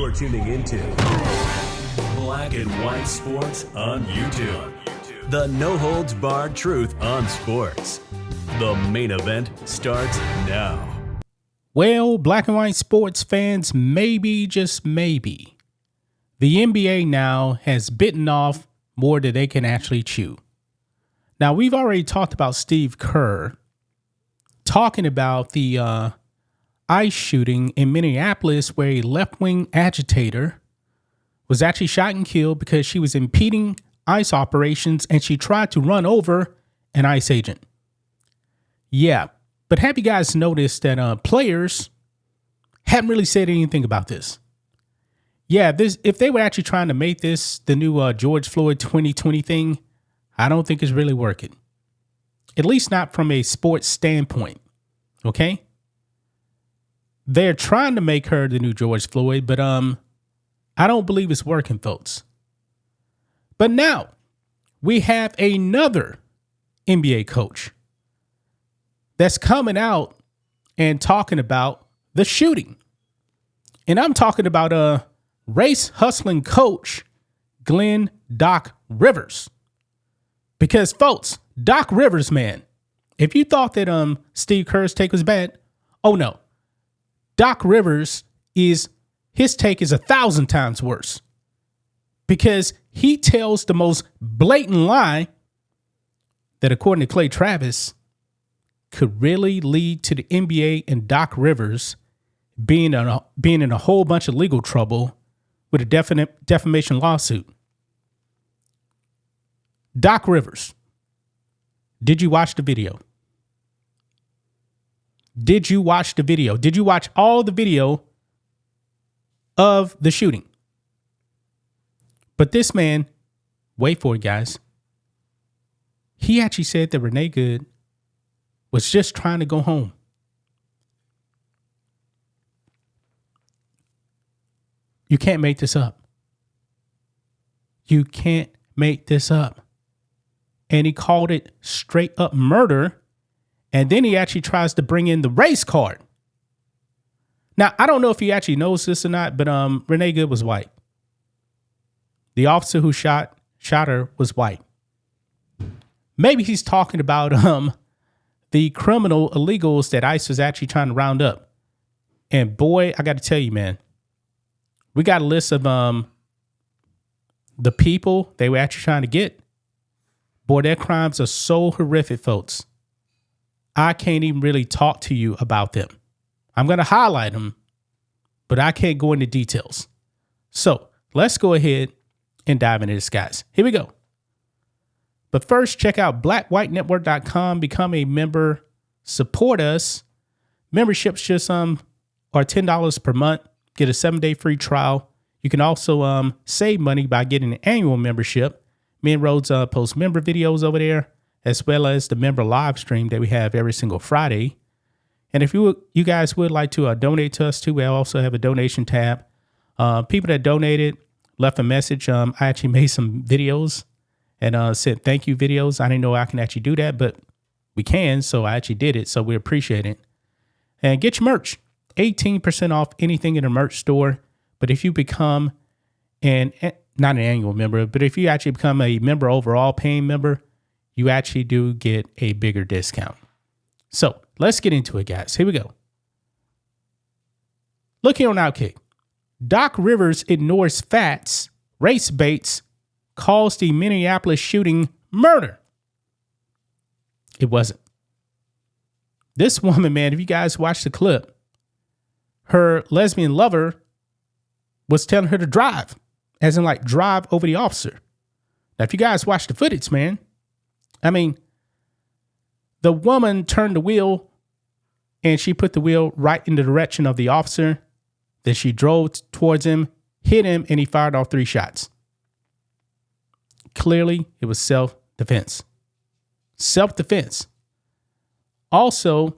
You're tuning into Black and White Sports on YouTube. The no-holds-barred truth on sports. The main event starts now. Well, Black and White Sports fans, maybe, just maybe, the NBA now has bitten off more than they can actually chew. Now, we've already talked about Steve Kerr talking about the ICE shooting in Minneapolis where a left-wing agitator was actually shot and killed because she was impeding ICE operations and she tried to run over an ICE agent. Yeah, but have you guys noticed that players haven't really said anything about this? Yeah, if they were actually trying to make this the new George Floyd 2020 thing, I don't think it's really working. At least not from a sports standpoint, okay? They're trying to make her the new George Floyd, but I don't believe it's working, folks. But now we have another NBA coach that's coming out and talking about the shooting. And I'm talking about race hustling coach Glenn Doc Rivers. Because, folks, Doc Rivers, man, if you thought that Steve Kerr's take was bad, oh no. Doc Rivers his take is 1,000 times worse because he tells the most blatant lie that, according to Clay Travis, could really lead to the NBA and Doc Rivers being in a whole bunch of legal trouble with a defamation lawsuit. Doc Rivers, did you watch the video? Did you watch the video? Did you watch all the video of the shooting? But this man, wait for it, guys. He actually said that Renee Good was just trying to go home. You can't make this up. You can't make this up. And he called it straight up murder. And then he actually tries to bring in the race card. Now, I don't know if he actually knows this or not, but Renee Good was white. The officer who shot her was white. Maybe he's talking about the criminal illegals that ICE was actually trying to round up. And boy, I got to tell you, man, we got a list of the people they were actually trying to get. Boy, their crimes are so horrific, folks. I can't even really talk to you about them. I'm going to highlight them, but I can't go into details. So let's go ahead and dive into this, guys. Here we go. But first, check out blackwhitenetwork.com. Become a member. Support us. Memberships just are $10 per month. Get a 7-day free trial. You can also save money by getting an annual membership. Me and Rhodes post member videos over there, as well as the member live stream that we have every single Friday. And if you guys would like to donate to us too, we also have a donation tab. People that donated left a message. I actually made some videos and sent thank you videos. I didn't know I can actually do that, but we can. So I actually did it. So we appreciate it. And get your merch. 18% off anything in the merch store. But if you become not an annual member, but if you actually become a member overall, paying member, you actually do get a bigger discount. So let's get into it, guys. Here we go. Look here on Outkick. Doc Rivers ignores facts, race baits, calls the Minneapolis shooting murder. It wasn't. This woman, man, if you guys watch the clip, her lesbian lover was telling her to drive, as in like drive over the officer. Now, if you guys watch the footage, man, I mean, the woman turned the wheel and she put the wheel right in the direction of the officer. Then she drove towards him, hit him, and he fired off 3 shots. Clearly, it was self-defense. Self-defense. Also,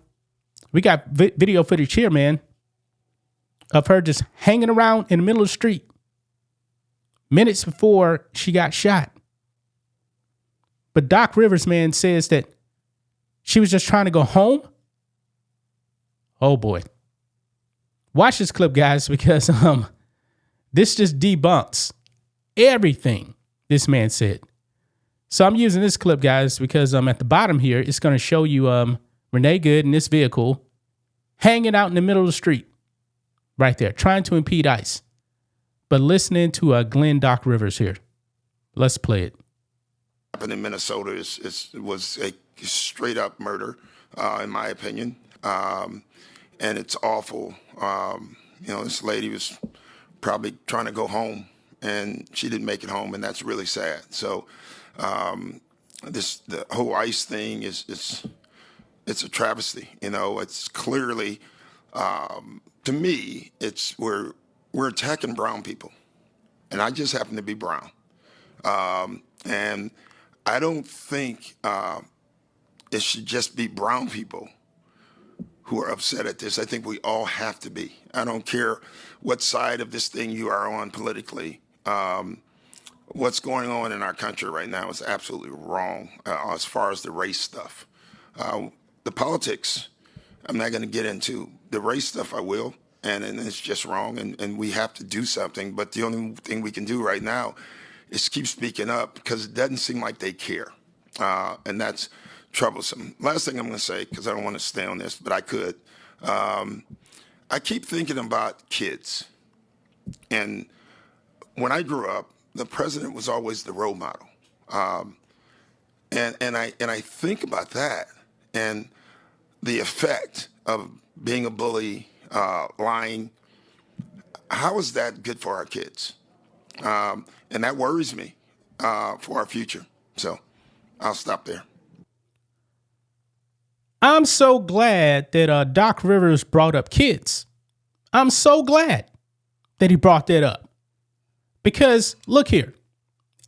we got video footage here, man, of her just hanging around in the middle of the street minutes before she got shot. But Doc Rivers, man, says that she was just trying to go home. Oh boy. Watch this clip, guys, because This just debunks everything this man said. So I'm using this clip, guys, because at the bottom here, it's going to show you Renee Good in this vehicle hanging out in the middle of the street right there, trying to impede ICE. But listening to Glenn Doc Rivers here. Let's play it. Happened in Minnesota was a straight up murder, in my opinion. And it's awful. This lady was probably trying to go home and she didn't make it home, and that's really sad. So the whole ICE thing it's a travesty. It's clearly, to me, we're attacking brown people, and I just happen to be brown. And I don't think it should just be brown people who are upset at this. I think we all have to be. I don't care what side of this thing you are on politically. What's going on in our country right now is absolutely wrong as far as the race stuff. The politics, I'm not going to get into. The race stuff, I will, and it's just wrong, and we have to do something. But the only thing we can do right now is keep speaking up, because it doesn't seem like they care, and that's troublesome. Last thing I'm going to say, because I don't want to stay on this, but I could. I keep thinking about kids, and when I grew up, the president was always the role model, and I think about that and the effect of being a bully, lying. How is that good for our kids? And that worries me for our future. So I'll stop there. I'm so glad that Doc Rivers brought up kids. I'm so glad that he brought that up. Because look here,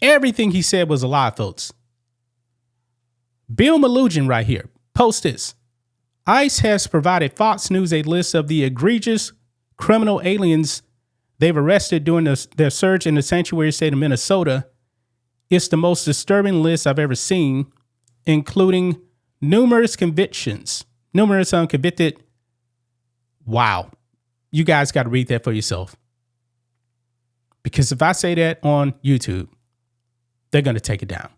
everything he said was a lie, folks. Bill Malugin right here, post this. ICE has provided Fox News a list of the egregious criminal aliens they've arrested during their search in the sanctuary state of Minnesota. It's the most disturbing list I've ever seen, including numerous convictions, numerous unconvicted. Wow. You guys got to read that for yourself. Because if I say that on YouTube, they're going to take it down.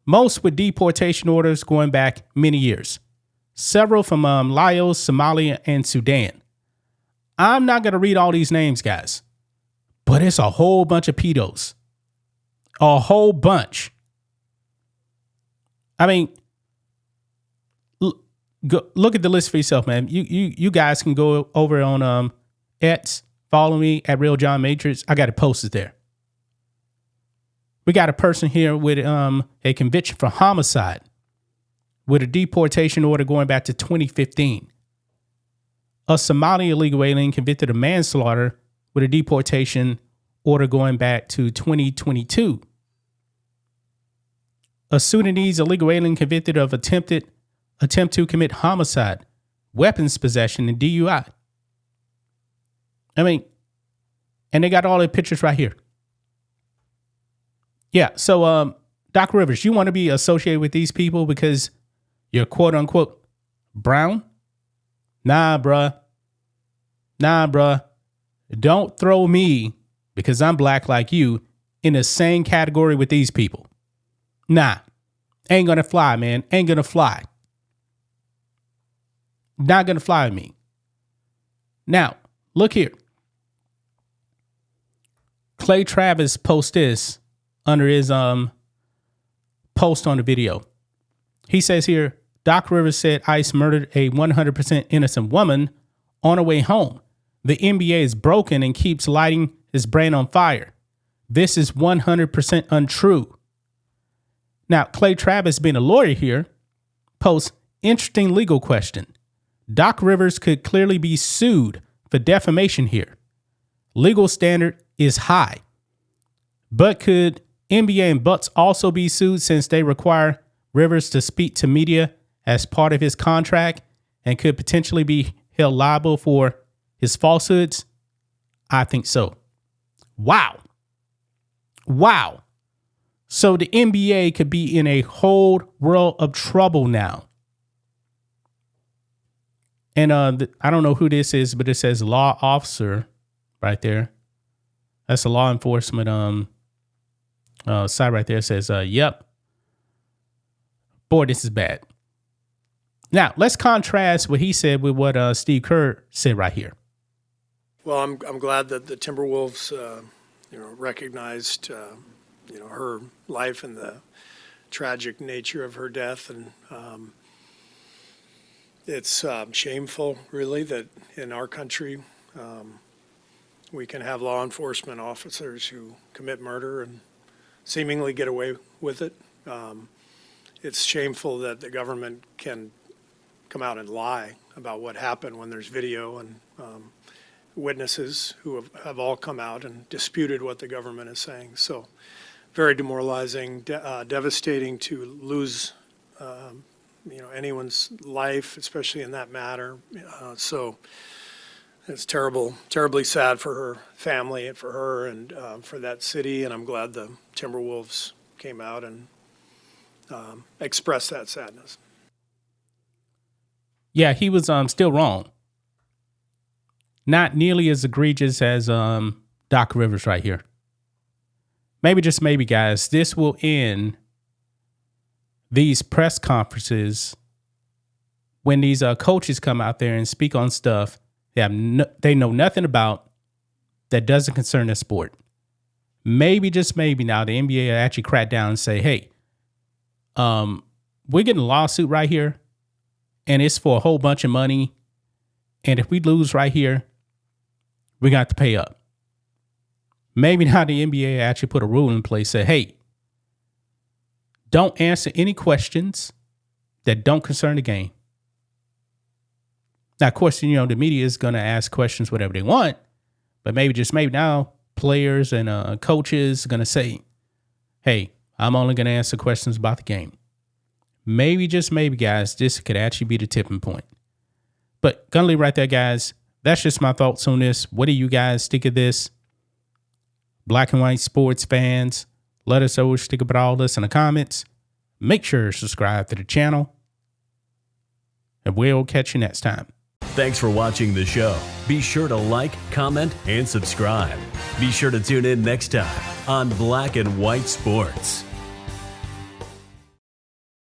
Most with deportation orders going back many years. Several from Laos, Somalia, and Sudan. I'm not going to read all these names, guys. But it's a whole bunch of pedos. A whole bunch. I mean, look at the list for yourself, man. You guys can go over on X. Follow me at Real John Matrix. I got it posted there. We got a person here with a conviction for homicide with a deportation order going back to 2015. A Somali illegal alien convicted of manslaughter with a deportation order going back to 2022. A Sudanese illegal alien convicted of attempt to commit homicide, weapons possession, and DUI. I mean, and they got all the pictures right here. Yeah, so Doc Rivers, you want to be associated with these people because you're quote unquote brown? Nah, bruh. Don't throw me, because I'm black like you, in the same category with these people. Nah, ain't gonna fly, man. Ain't gonna fly. Not gonna fly with me. Now, look here. Clay Travis posts this under his post on the video. He says here, Doc Rivers said ICE murdered a 100% innocent woman on her way home. The NBA is broken and keeps lighting his brain on fire. This is 100% untrue. Now, Clay Travis, being a lawyer here, posts, interesting legal question. Doc Rivers could clearly be sued for defamation here. Legal standard is high. But could NBA and Bucks also be sued since they require Rivers to speak to media as part of his contract and could potentially be held liable for his falsehoods? I think so. Wow. So the NBA could be in a whole world of trouble now. And I don't know who this is, but it says law officer right there. That's a law enforcement site right there. It says, yep. Boy, this is bad. Now, let's contrast what he said with what Steve Kerr said right here. Well, I'm glad that the Timberwolves, recognized, her life and the tragic nature of her death, and it's shameful, really, that in our country we can have law enforcement officers who commit murder and seemingly get away with it. It's shameful that the government can come out and lie about what happened when there's video and witnesses who have all come out and disputed what the government is saying. So very demoralizing, devastating to lose anyone's life, especially in that matter. So it's terribly sad for her family and for her and for that city. And I'm glad the Timberwolves came out and expressed that sadness. Yeah, he was still wrong. Not nearly as egregious as Doc Rivers right here. Maybe, just maybe, guys, this will end these press conferences when these coaches come out there and speak on stuff they know nothing about, that doesn't concern their sport. Maybe, just maybe, now the NBA will actually crack down and say, hey, we're getting a lawsuit right here, and it's for a whole bunch of money. And if we lose right here, we got to pay up. Maybe now the NBA actually put a rule in place, say, hey, don't answer any questions that don't concern the game. Now, of course, the media is going to ask questions whatever they want, but maybe, just maybe, now players and coaches are going to say, hey, I'm only going to answer questions about the game. Maybe, just maybe, guys, this could actually be the tipping point. But gonna leave right there, guys. That's just my thoughts on this. What do you guys think of this? Black and white sports fans, let us know what you think about all this in the comments. Make sure to subscribe to the channel, and we'll catch you next time. Thanks for watching the show. Be sure to like, comment, and subscribe. Be sure to tune in next time on Black and White Sports.